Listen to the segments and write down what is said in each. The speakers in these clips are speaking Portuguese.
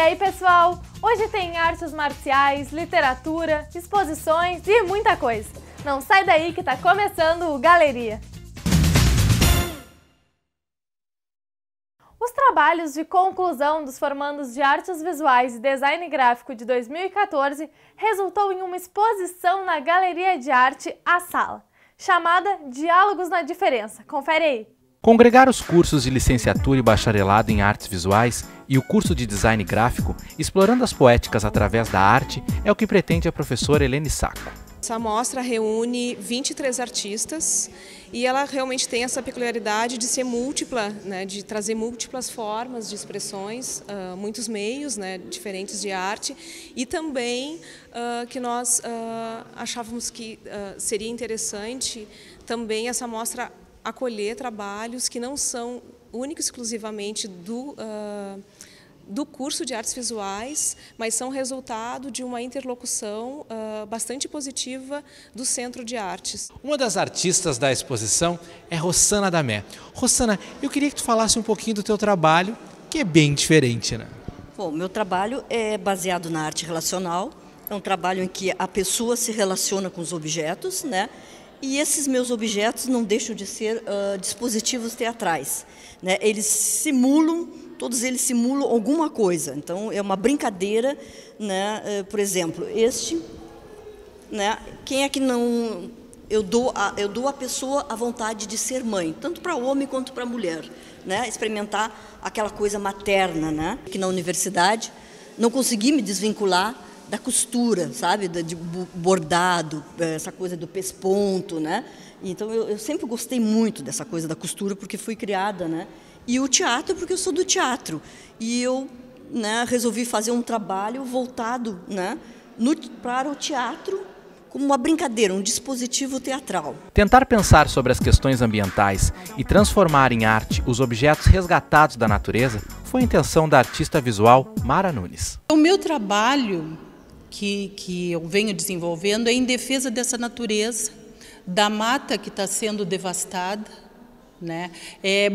aí, pessoal? Hoje tem artes marciais, literatura, exposições e muita coisa. Não sai daí que tá começando o Galeria. Os trabalhos de conclusão dos formandos de Artes Visuais e Design Gráfico de 2014 resultou em uma exposição na Galeria de Arte A Sala, chamada Diálogos na Diferença. Confere aí! Congregar os cursos de licenciatura e bacharelado em artes visuais e o curso de design gráfico, explorando as poéticas através da arte, é o que pretende a professora Helene Sacco. Essa mostra reúne 23 artistas e ela realmente tem essa peculiaridade de ser múltipla, né, de trazer múltiplas formas de expressões, muitos meios, né, diferentes de arte, e também que nós achávamos que seria interessante também essa mostra acolher trabalhos que não são únicos exclusivamente do curso de artes visuais, mas são resultado de uma interlocução bastante positiva do Centro de Artes. Uma das artistas da exposição é Rossana Damé. Rossana, eu queria que tu falasse um pouquinho do teu trabalho, que é bem diferente, né? Bom, meu trabalho é baseado na arte relacional, é um trabalho em que a pessoa se relaciona com os objetos, né? E esses meus objetos não deixam de ser dispositivos teatrais, né? Todos eles simulam alguma coisa. Então, é uma brincadeira, né? Por exemplo, este, né? Quem é que não... Eu dou à pessoa a vontade de ser mãe, tanto para homem quanto para mulher, né? Experimentar aquela coisa materna, né? Aqui na universidade, não consegui me desvincular da costura, sabe, de bordado, essa coisa do pesponto, né? Então eu sempre gostei muito dessa coisa da costura porque fui criada, né? E o teatro porque eu sou do teatro e eu, né, resolvi fazer um trabalho voltado, né, para o teatro como uma brincadeira, um dispositivo teatral. Tentar pensar sobre as questões ambientais e transformar em arte os objetos resgatados da natureza foi a intenção da artista visual Mara Nunes. O meu trabalho que eu venho desenvolvendo é em defesa dessa natureza, da mata que está sendo devastada, né?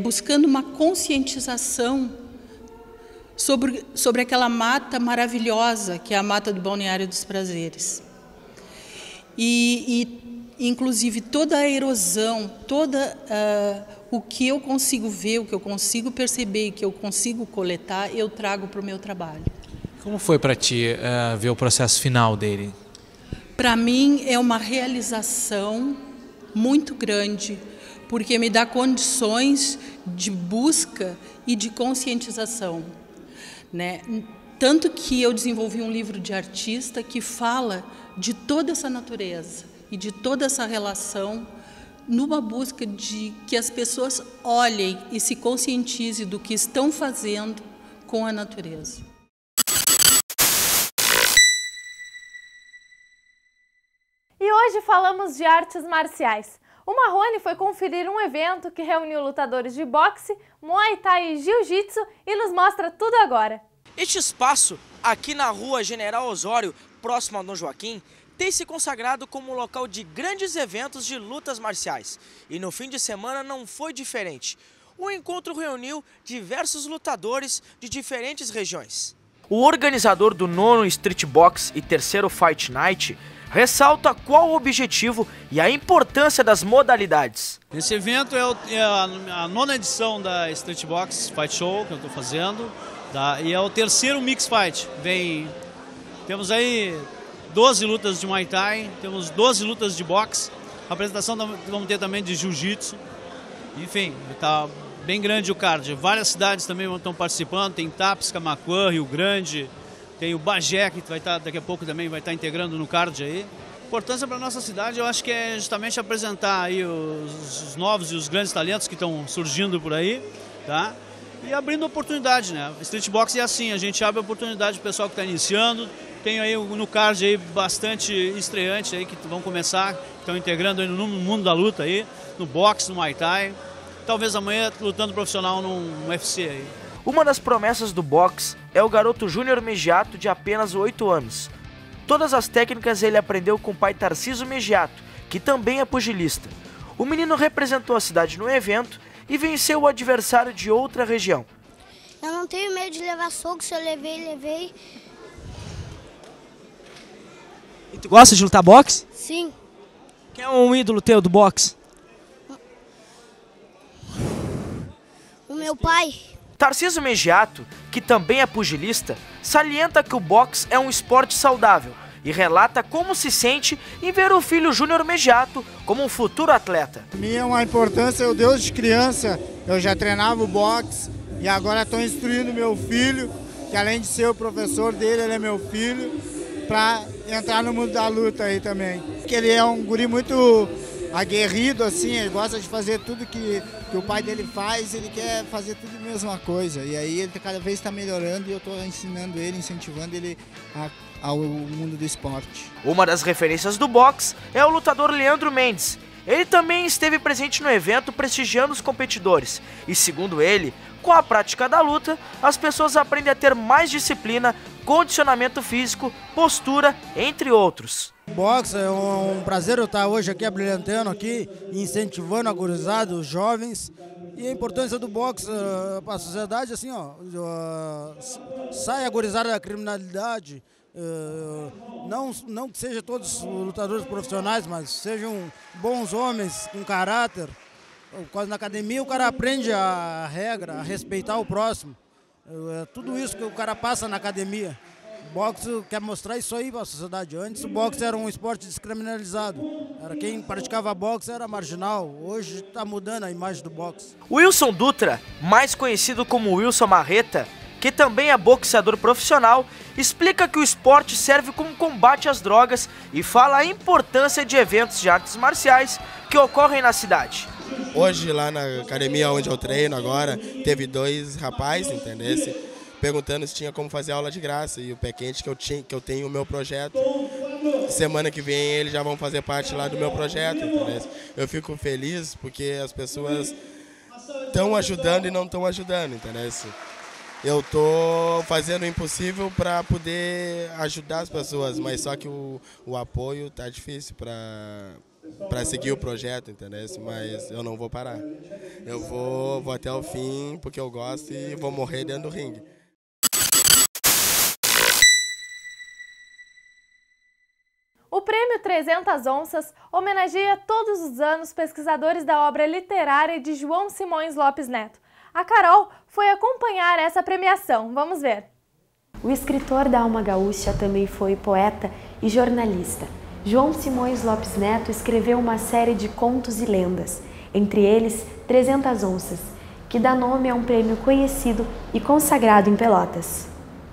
Buscando uma conscientização sobre aquela mata maravilhosa que é a mata do Balneário dos Prazeres. Inclusive toda a erosão, o que eu consigo ver, o que eu consigo perceber, o que eu consigo coletar, eu trago para o meu trabalho. Como foi para ti ver o processo final dele? Para mim é uma realização muito grande, porque me dá condições de busca e de conscientização, né? Tanto que eu desenvolvi um livro de artista que fala de toda essa natureza e de toda essa relação, numa busca de que as pessoas olhem e se conscientizem do que estão fazendo com a natureza. E hoje falamos de artes marciais. O Marrone foi conferir um evento que reuniu lutadores de boxe, muay thai e jiu-jitsu e nos mostra tudo agora. Este espaço, aqui na rua General Osório, próximo ao Dom Joaquim, tem se consagrado como um local de grandes eventos de lutas marciais. E no fim de semana não foi diferente. O encontro reuniu diversos lutadores de diferentes regiões. O organizador do 9º Street Box e 3º Fight Night ressalta qual o objetivo e a importância das modalidades. Esse evento é a 9ª edição da Street Box Fight Show que eu estou fazendo, tá? E é o 3º Mix Fight. Temos aí 12 lutas de Muay Thai, temos 12 lutas de boxe, a apresentação vamos ter também de Jiu-Jitsu. Enfim, está bem grande o card. Várias cidades também estão participando, tem Tapes, Camaquã, Rio Grande, tem o Bagé, que vai estar, daqui a pouco também vai estar integrando no card aí. A importância para a nossa cidade, eu acho que é justamente apresentar aí os novos e os grandes talentos que estão surgindo por aí, tá? E abrindo oportunidade, né? Street Box é assim, a gente abre oportunidade para o pessoal que está iniciando. Tem aí no card aí bastante estreantes aí que vão começar, que estão integrando aí no mundo da luta aí, no boxe, no Muay Thai. Talvez amanhã lutando profissional num UFC aí. Uma das promessas do boxe é o garoto Júnior Megiato, de apenas 8 anos. Todas as técnicas ele aprendeu com o pai Tarcísio Megiato, que também é pugilista. O menino representou a cidade no evento e venceu o adversário de outra região. Eu não tenho medo de levar soco, se eu levei. E tu gosta de lutar boxe? Sim. Quem é um ídolo teu do boxe? O meu pai. Tarcísio Megiato, que também é pugilista, salienta que o boxe é um esporte saudável e relata como se sente em ver o filho Júnior Megiato como um futuro atleta. Para mim é uma importância, eu desde criança, eu já treinava o boxe e agora estou instruindo meu filho, que além de ser o professor dele, ele é meu filho, para entrar no mundo da luta aí também. Porque ele é um guri muito aguerrido, assim, ele gosta de fazer tudo que o pai dele faz, ele quer fazer tudo a mesma coisa. E aí ele cada vez está melhorando e eu estou ensinando ele, incentivando ele ao mundo do esporte. Uma das referências do boxe é o lutador Leandro Mendes. Ele também esteve presente no evento prestigiando os competidores. E segundo ele, com a prática da luta, as pessoas aprendem a ter mais disciplina, condicionamento físico, postura, entre outros. Boxe é um prazer eu estar hoje aqui abrilhantando aqui, incentivando a gurizada, os jovens. E a importância do boxe para a sociedade, assim, sai a gurizada da criminalidade. Não que sejam todos lutadores profissionais, mas sejam bons homens com caráter. Na academia o cara aprende a regra, a respeitar o próximo. Tudo isso que o cara passa na academia. O boxe quer mostrar isso aí para a sociedade. Antes o boxe era um esporte descriminalizado. Quem praticava boxe era marginal. Hoje está mudando a imagem do boxe. Wilson Dutra, mais conhecido como Wilson Marreta, que também é boxeador profissional, explica que o esporte serve como combate às drogas e fala a importância de eventos de artes marciais que ocorrem na cidade. Hoje lá na academia onde eu treino agora, teve 2 rapazes, entendeu? Perguntando se tinha como fazer aula de graça e o pé quente que eu tenho o meu projeto. Semana que vem eles já vão fazer parte lá do meu projeto, entendeu? Eu fico feliz porque as pessoas estão ajudando e não estão ajudando, entendeu? Eu estou fazendo o impossível para poder ajudar as pessoas, mas só que o apoio tá difícil para seguir o projeto, entendeu? Mas eu não vou parar. Eu vou até o fim porque eu gosto e vou morrer dentro do ringue. O Prêmio 300 Onças homenageia todos os anos pesquisadores da obra literária de João Simões Lopes Neto. A Carol foi acompanhar essa premiação. Vamos ver. O escritor da alma gaúcha também foi poeta e jornalista. João Simões Lopes Neto escreveu uma série de contos e lendas, entre eles 300 Onças, que dá nome a um prêmio conhecido e consagrado em Pelotas.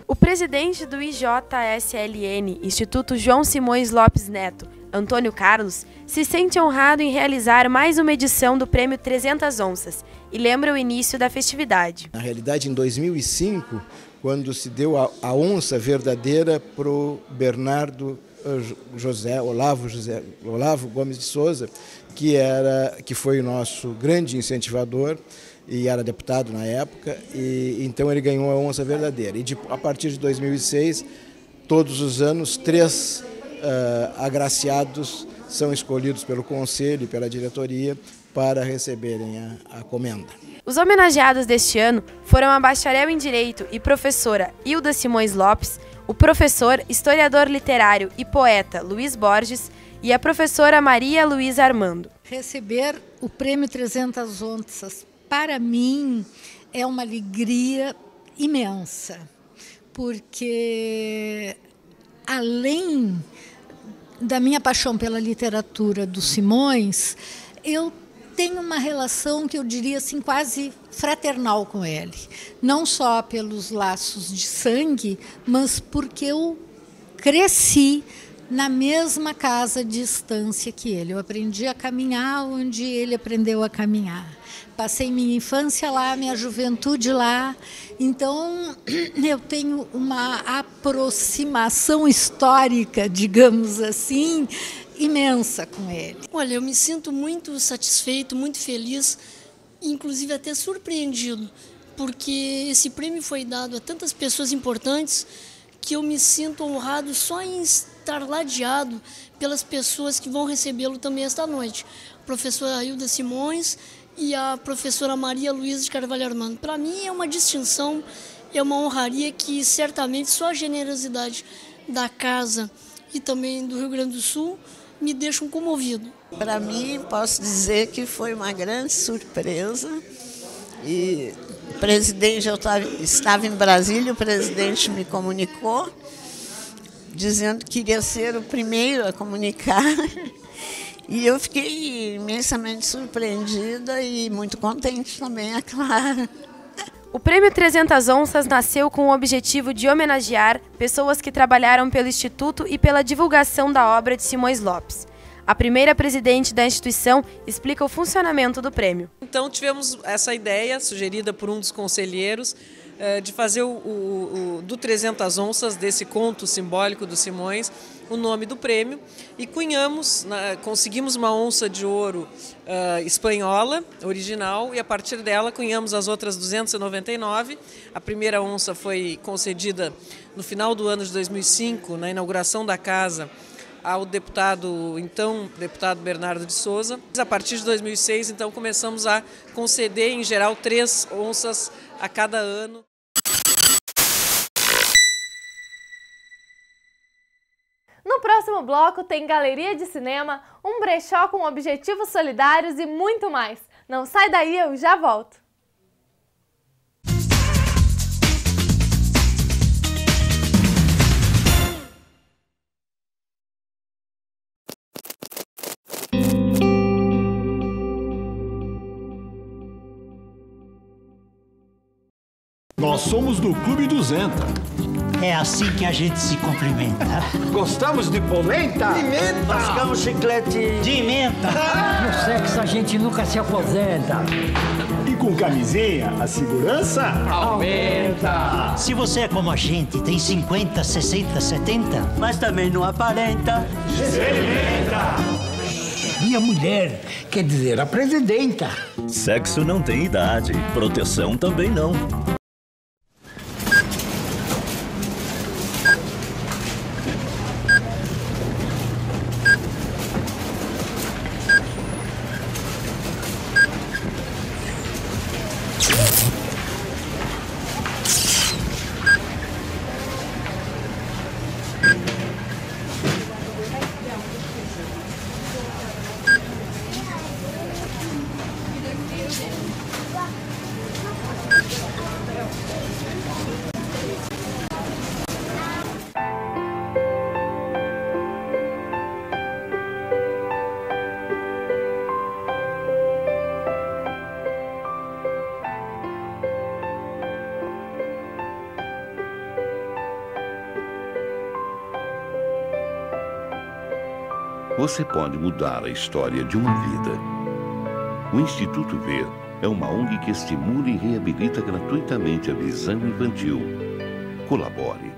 O presidente do IJSLN, Instituto João Simões Lopes Neto, Antônio Carlos, se sente honrado em realizar mais uma edição do Prêmio 300 Onças e lembra o início da festividade. Na realidade, em 2005, quando se deu a onça verdadeira para o Bernardo Olavo Gomes de Souza, que foi o nosso grande incentivador e era deputado na época, e então ele ganhou a onça verdadeira. E a partir de 2006, todos os anos, 3 agraciados são escolhidos pelo conselho e pela diretoria para receberem a comenda. Os homenageados deste ano foram a bacharel em Direito e professora Hilda Simões Lopes, o professor, historiador literário e poeta Luiz Borges e a professora Maria Luísa Armando. Receber o Prêmio 300 Onças, para mim, é uma alegria imensa, porque além da minha paixão pela literatura do Simões, eu tenho uma relação que eu diria assim quase fraternal com ele, não só pelos laços de sangue, mas porque eu cresci na mesma casa de estância que ele. Eu aprendi a caminhar onde ele aprendeu a caminhar. Passei minha infância lá, minha juventude lá, então eu tenho uma aproximação histórica, digamos assim, imensa com ele. Olha, eu me sinto muito satisfeito, muito feliz, inclusive até surpreendido, porque esse prêmio foi dado a tantas pessoas importantes que eu me sinto honrado só em estar ladeado pelas pessoas que vão recebê-lo também esta noite. A professora Ailda Simões e a professora Maria Luísa de Carvalho Armando. Para mim é uma distinção, é uma honraria que certamente só a generosidade da casa e também do Rio Grande do Sul me deixam comovido. Para mim, posso dizer que foi uma grande surpresa. E o presidente, eu estava em Brasília, o presidente me comunicou, dizendo que queria ser o primeiro a comunicar. E eu fiquei imensamente surpreendida e muito contente também, é claro. O Prêmio 300 Onças nasceu com o objetivo de homenagear pessoas que trabalharam pelo Instituto e pela divulgação da obra de Simões Lopes. A primeira presidente da instituição explica o funcionamento do prêmio. Então tivemos essa ideia, sugerida por um dos conselheiros, de fazer do 300 Onças, desse conto simbólico do Simões, o nome do prêmio, e conseguimos uma onça de ouro espanhola, original, e a partir dela cunhamos as outras 299. A primeira onça foi concedida no final do ano de 2005, na inauguração da casa, ao então deputado Bernardo de Souza. A partir de 2006, então, começamos a conceder, em geral, 3 onças a cada ano. No próximo bloco tem galeria de cinema, um brechó com objetivos solidários e muito mais. Não sai daí, eu já volto. Nós somos do Clube 200. É assim que a gente se cumprimenta. Gostamos de polenta? Pimenta! Mascamos chiclete de menta. No sexo a gente nunca se aposenta. E com camisinha, a segurança aumenta. Se você é como a gente, tem 50, 60, 70, mas também não aparenta. Experimenta! Minha mulher, quer dizer, a presidenta. Sexo não tem idade, proteção também não. Você pode mudar a história de uma vida. O Instituto Ver é uma ONG que estimula e reabilita gratuitamente a visão infantil. Colabore.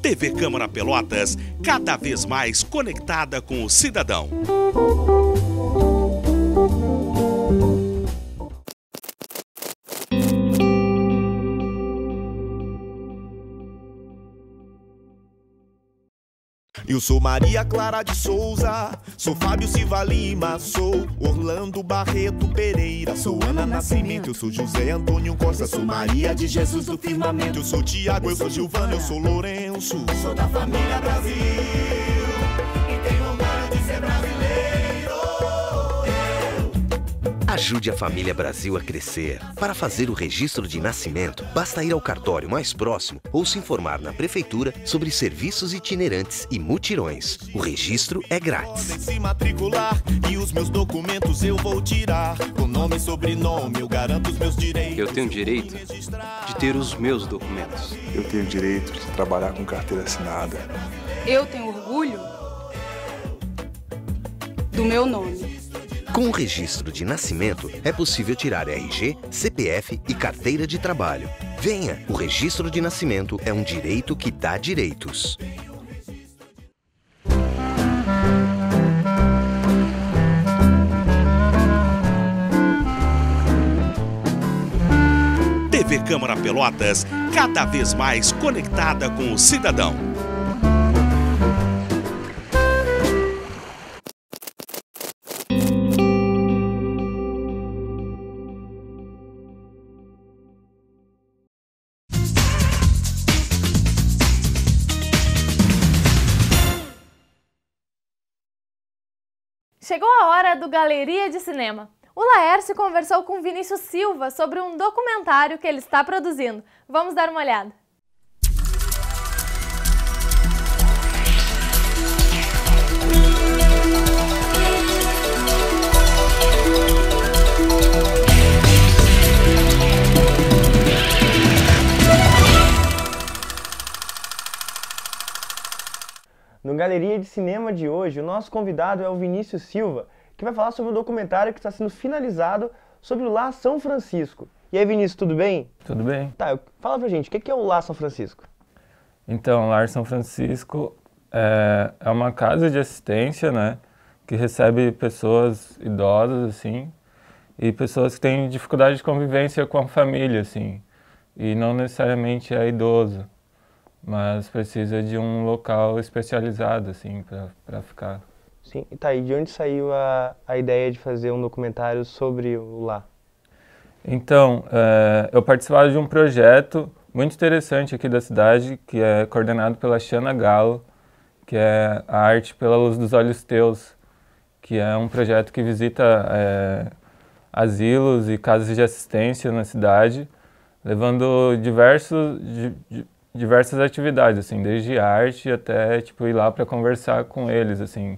TV Câmara Pelotas, cada vez mais conectada com o cidadão. Eu sou Maria Clara de Souza, sou Fábio Silva Lima, sou Orlando Barreto Pereira, sou Ana Nascimento, eu sou José Antônio Costa, sou Maria de Jesus do Firmamento, eu sou Tiago, eu sou Gilvana, eu sou Lourenço, sou da família Brasil e tenho orgulho de ser brasileiro. Ajude a família Brasil a crescer. Para fazer o registro de nascimento, basta ir ao cartório mais próximo ou se informar na prefeitura sobre serviços itinerantes e mutirões. O registro é grátis. Podem se matricular e os meus documentos eu vou tirar. Com nome e sobrenome eu garanto os meus direitos. Eu tenho direito de ter os meus documentos. Eu tenho direito de trabalhar com carteira assinada. Eu tenho orgulho do meu nome. Com o registro de nascimento, é possível tirar RG, CPF e carteira de trabalho. Venha! O registro de nascimento é um direito que dá direitos. TV Câmara Pelotas, cada vez mais conectada com o cidadão. Chegou a hora do Galeria de Cinema. O Laércio conversou com Vinícius Silva sobre um documentário que ele está produzindo. Vamos dar uma olhada. No Galeria de Cinema de hoje, o nosso convidado é o Vinícius Silva, que vai falar sobre o documentário que está sendo finalizado sobre o Lar São Francisco. E aí, Vinícius, tudo bem? Tudo bem. Tá, fala pra gente, o que é o Lar São Francisco? Então, o Lar São Francisco é uma casa de assistência, né, que recebe pessoas idosas, assim, e pessoas que têm dificuldade de convivência com a família, assim, e não necessariamente é idoso, mas precisa de um local especializado, assim, para ficar. Sim, e tá, e de onde saiu a ideia de fazer um documentário sobre o Lar? Então, eu participava de um projeto muito interessante aqui da cidade, que é coordenado pela Xana Galo, que é a Arte pela Luz dos Olhos Teus, que é um projeto que visita asilos e casas de assistência na cidade, levando diversas atividades, assim, desde arte até tipo, ir lá para conversar com eles, assim.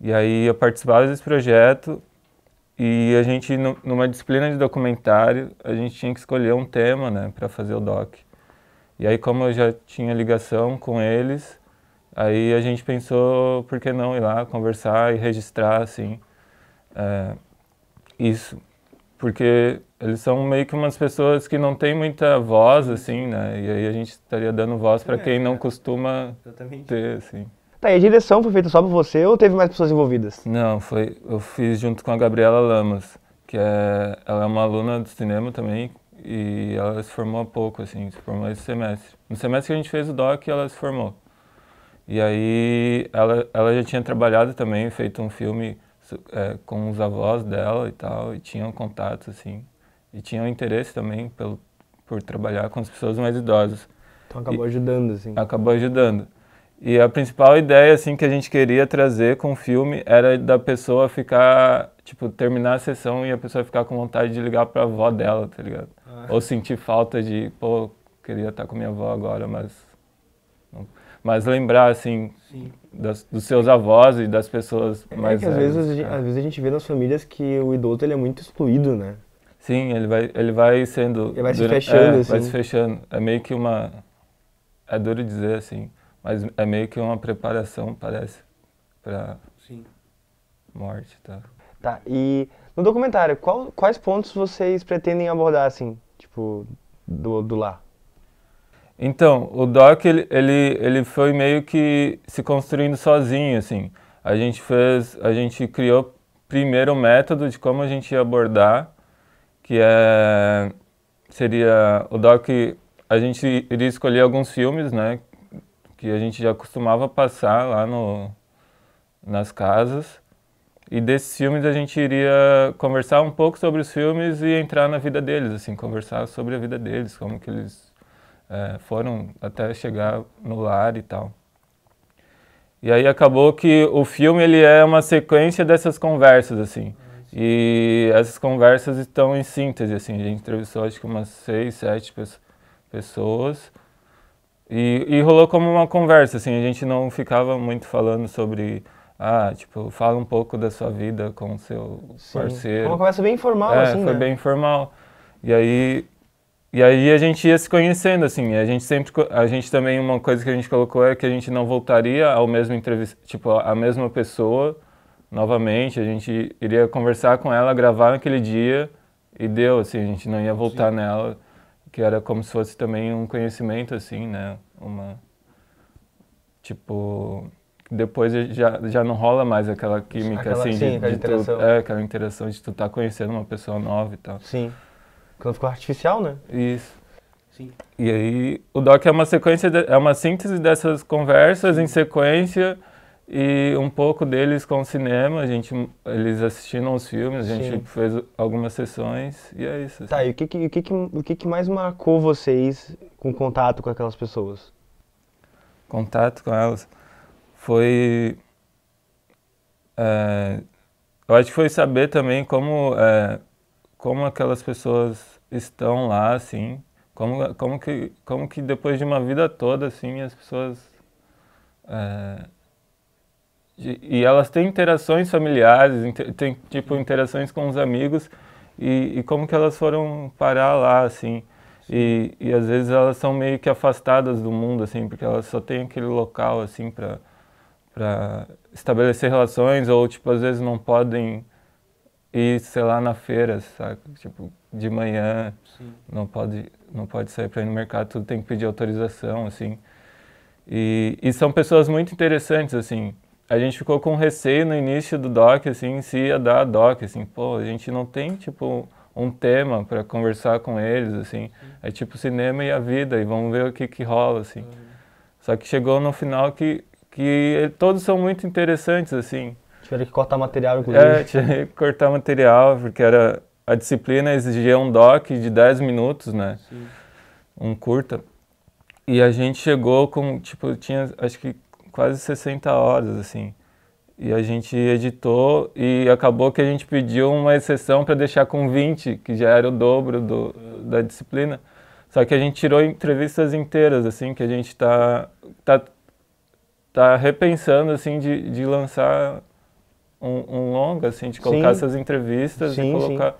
E aí eu participava desse projeto e a gente, numa disciplina de documentário, a gente tinha que escolher um tema, né, para fazer o doc. E aí, como eu já tinha ligação com eles, aí a gente pensou, por que não ir lá conversar e registrar, assim, isso. Porque eles são meio que umas pessoas que não têm muita voz, assim, né? E aí a gente estaria dando voz para quem não costuma ter, assim. Tá, e a direção foi feita só por você ou teve mais pessoas envolvidas? Não, eu fiz junto com a Gabriela Lamas, que ela é uma aluna do cinema também, e ela se formou há pouco, assim, se formou esse semestre. No semestre que a gente fez o doc, ela se formou. E aí ela já tinha trabalhado também, feito um filme com os avós dela e tal, e tinham contatos, assim, e tinham interesse também por trabalhar com as pessoas mais idosas. Então acabou ajudando, assim. Acabou ajudando. E a principal ideia, assim, que a gente queria trazer com o filme era da pessoa ficar, tipo, terminar a sessão e a pessoa ficar com vontade de ligar pra avó dela, tá ligado? Ou sentir falta de, pô, queria estar com minha avó agora, mas lembrar, assim, dos seus avós e das pessoas mais velhas. Às vezes a gente vê nas famílias que o idoso ele é muito excluído, né? Sim, ele vai sendo... Ele vai se fechando, assim. Vai se fechando. É meio que uma... É duro dizer, assim, mas é meio que uma preparação, parece, pra morte e tal. Tá, e no documentário, quais pontos vocês pretendem abordar, assim, tipo, do Lar? Então, o doc, ele foi meio que se construindo sozinho, assim. A gente criou primeiro o método de como a gente ia abordar, que seria o doc, a gente iria escolher alguns filmes, né, que a gente já costumava passar lá nas casas, e desses filmes a gente iria conversar um pouco sobre os filmes e entrar na vida deles, assim, conversar sobre a vida deles, como que eles foram até chegar no lar e tal. E aí acabou que o filme ele é uma sequência dessas conversas, assim. E essas conversas estão em síntese, assim. A gente entrevistou acho que umas 6, 7 pessoas. E rolou como uma conversa, assim. A gente não ficava muito falando sobre... tipo, fala um pouco da sua vida com o seu parceiro. Foi uma conversa bem informal, assim, né? Foi bem informal. E aí a gente ia se conhecendo, assim, a gente também, uma coisa que a gente colocou é que a gente não voltaria ao mesmo a mesma pessoa novamente, a gente iria conversar com ela, gravar naquele dia e deu, assim, a gente não ia voltar nela, que era como se fosse também um conhecimento, assim, né, depois já não rola mais aquela química, assim, aquela interação. Aquela interação de tu estar conhecendo uma pessoa nova e tal. Sim. Porque ela ficou artificial, né? Isso. Sim. E aí o doc é uma sequência, é uma síntese dessas conversas em sequência e um pouco deles com o cinema. Eles assistiram os filmes, a gente fez algumas sessões e é isso. Assim. Tá, e o que mais marcou vocês com contato com aquelas pessoas? Contato com elas foi... eu acho que foi saber também como aquelas pessoas estão lá, assim, como que depois de uma vida toda, assim, as pessoas... e elas têm interações familiares, tem tipo interações com os amigos, e como que elas foram parar lá, assim. E às vezes elas são meio que afastadas do mundo, assim, porque elas só têm aquele local, assim, para estabelecer relações, ou, tipo, às vezes não podem ir, sei lá, na feira, sabe? Tipo, de manhã, não pode sair para ir no mercado, tudo tem que pedir autorização, assim. E são pessoas muito interessantes, assim. A gente ficou com receio no início do doc, assim, se ia dar doc, assim, pô, a gente não tem, tipo, um tema para conversar com eles, assim. É tipo cinema e a vida, e vamos ver o que rola, assim. Só que chegou no final que todos são muito interessantes, assim. Tiveram que cortar material, inclusive. Tinha que cortar material, porque a disciplina exigia um doc de 10 minutos, né? Sim. Um curta. E a gente chegou com, tipo, tinha acho que quase 60 horas, assim. E a gente editou e acabou que a gente pediu uma exceção para deixar com 20, que já era o dobro da disciplina. Só que a gente tirou entrevistas inteiras, assim, que a gente tá repensando, assim, de lançar um longa, assim, de colocar essas entrevistas e colocar... Sim.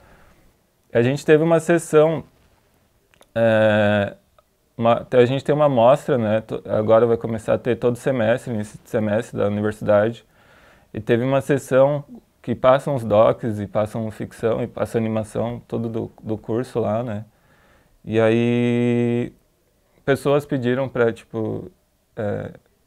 A gente teve uma sessão, a gente tem uma mostra, né, agora vai começar a ter todo semestre, nesse semestre da universidade, e teve uma sessão que passam os docs e passam ficção e passa animação, tudo do curso lá, né, e aí pessoas pediram para, tipo,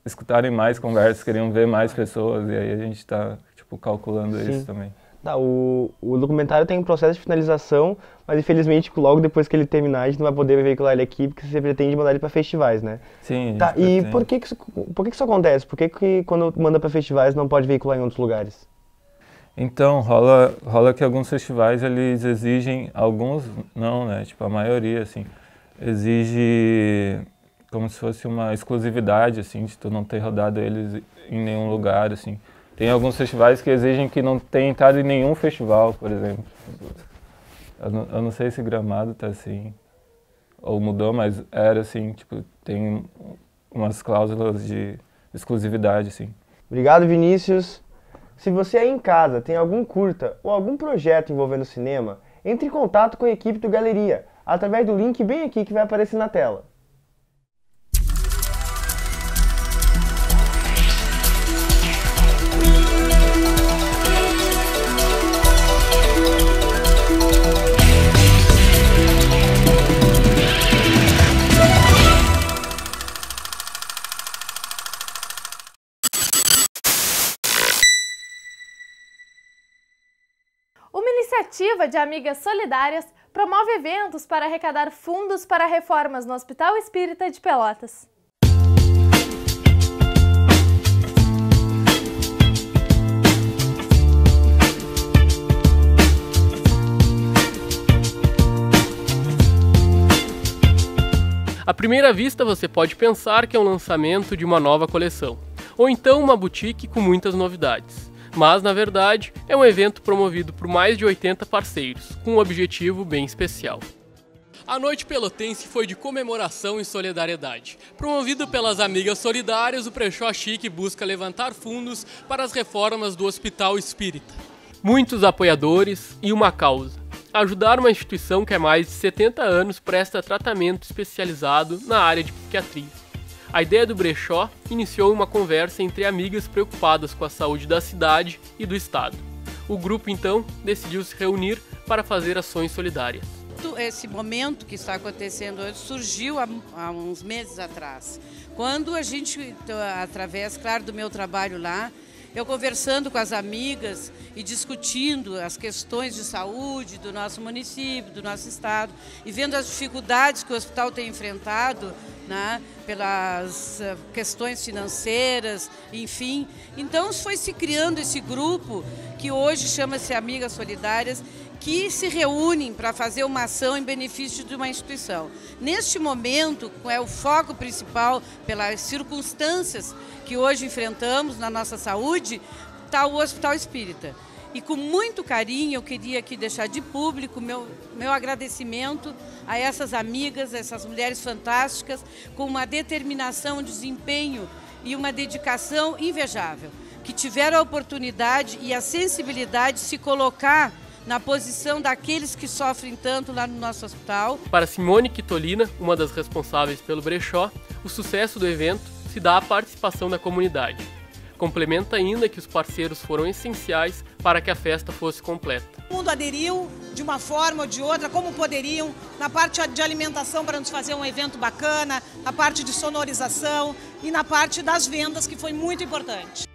escutarem mais conversas, queriam ver mais pessoas, e aí a gente está, tipo, calculando isso também. Tá, o documentário tem um processo de finalização, mas infelizmente logo depois que ele terminar a gente não vai poder veicular ele aqui, porque você pretende mandar ele para festivais, né? Sim. Tá, e por que isso acontece? Por que quando manda para festivais não pode veicular em outros lugares? Então, rola que alguns festivais eles exigem, alguns não, né? Tipo, a maioria, assim, exige como se fosse uma exclusividade, assim, de tu não ter rodado eles em nenhum lugar, assim. Tem alguns festivais que exigem que não tenha entrado em nenhum festival, por exemplo. Eu não sei se Gramado tá assim, ou mudou, mas era assim, tipo, tem umas cláusulas de exclusividade, assim. Obrigado, Vinícius. Se você aí em casa tem algum curta ou algum projeto envolvendo cinema, entre em contato com a equipe do Galeria, através do link bem aqui que vai aparecer na tela. Uma iniciativa de Amigas Solidárias promove eventos para arrecadar fundos para reformas no Hospital Espírita de Pelotas. À primeira vista você pode pensar que é um lançamento de uma nova coleção, ou então uma boutique com muitas novidades. Mas, na verdade, é um evento promovido por mais de 80 parceiros, com um objetivo bem especial. A Noite Pelotense foi de comemoração e solidariedade. Promovido pelas Amigas Solidárias, o Brechó Chique busca levantar fundos para as reformas do Hospital Espírita. Muitos apoiadores e uma causa: ajudar uma instituição que há mais de 70 anos presta tratamento especializado na área de psiquiatria. A ideia do brechó iniciou uma conversa entre amigas preocupadas com a saúde da cidade e do estado. O grupo, então, decidiu se reunir para fazer ações solidárias. Esse momento que está acontecendo hoje surgiu há uns meses atrás, quando a gente, através, claro, do meu trabalho lá, eu conversando com as amigas e discutindo as questões de saúde do nosso município, do nosso estado, e vendo as dificuldades que o hospital tem enfrentado, né, pelas questões financeiras, enfim. Então foi se criando esse grupo que hoje chama-se Amigas Solidárias, que se reúnem para fazer uma ação em benefício de uma instituição. Neste momento, é o foco principal, pelas circunstâncias que hoje enfrentamos na nossa saúde, está o Hospital Espírita. E com muito carinho eu queria aqui deixar de público meu agradecimento a essas amigas, a essas mulheres fantásticas, com uma determinação, um desempenho e uma dedicação invejável, que tiveram a oportunidade e a sensibilidade de se colocar na posição daqueles que sofrem tanto lá no nosso hospital. Para Simone Quitolina, uma das responsáveis pelo brechó, o sucesso do evento se dá à participação da comunidade. Complementa ainda que os parceiros foram essenciais para que a festa fosse completa. Todo mundo aderiu de uma forma ou de outra, como poderiam, na parte de alimentação para nos fazer um evento bacana, na parte de sonorização e na parte das vendas, que foi muito importante.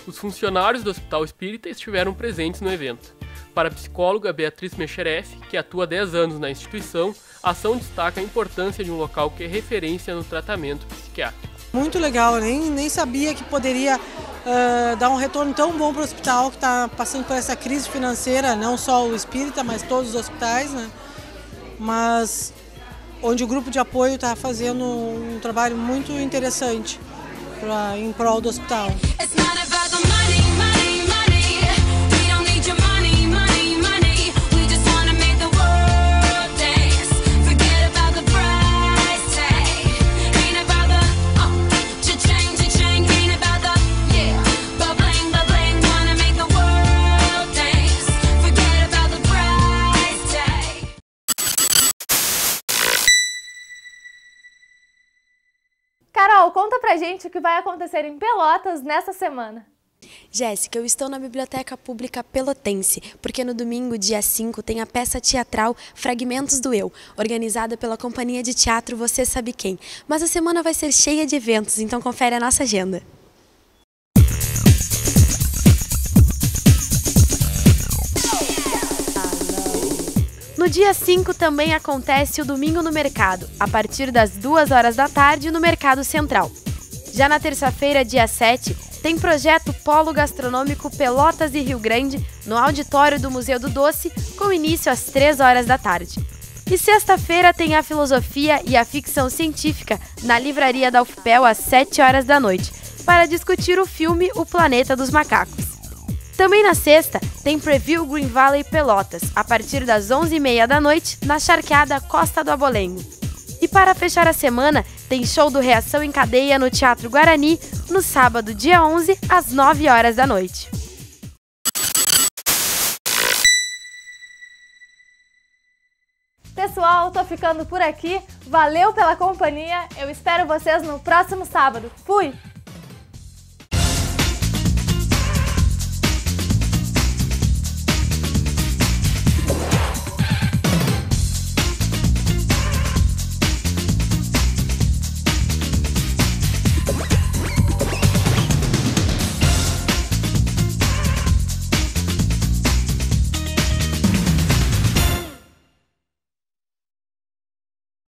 Os funcionários do Hospital Espírita estiveram presentes no evento. Para a psicóloga Beatriz Mechereff, que atua há 10 anos na instituição, a ação destaca a importância de um local que é referência no tratamento psiquiátrico. Muito legal, nem sabia que poderia dar um retorno tão bom para o hospital, que está passando por essa crise financeira, não só o Espírita, mas todos os hospitais, né? Mas onde o grupo de apoio está fazendo um trabalho muito interessante em prol do hospital. Carol, conta pra gente o que vai acontecer em Pelotas nesta semana. Jéssica, eu estou na Biblioteca Pública Pelotense, porque no domingo, dia 5, tem a peça teatral Fragmentos do Eu, organizada pela companhia de teatro Você Sabe Quem. Mas a semana vai ser cheia de eventos, então confere a nossa agenda. No dia 5 também acontece o Domingo no Mercado, a partir das 2 horas da tarde no Mercado Central. Já na terça-feira, dia 7, tem projeto Polo Gastronômico Pelotas e Rio Grande, no auditório do Museu do Doce, com início às 3 horas da tarde. E sexta-feira tem a filosofia e a ficção científica na livraria da UFPEL às 7 horas da noite, para discutir o filme O Planeta dos Macacos. Também na sexta, tem Preview Green Valley Pelotas, a partir das 11h30 da noite, na charqueada Costa do Abolengo. E para fechar a semana, tem show do Reação em Cadeia no Teatro Guarani, no sábado, dia 11, às 9 horas da noite. Pessoal, tô ficando por aqui. Valeu pela companhia. Eu espero vocês no próximo sábado. Fui!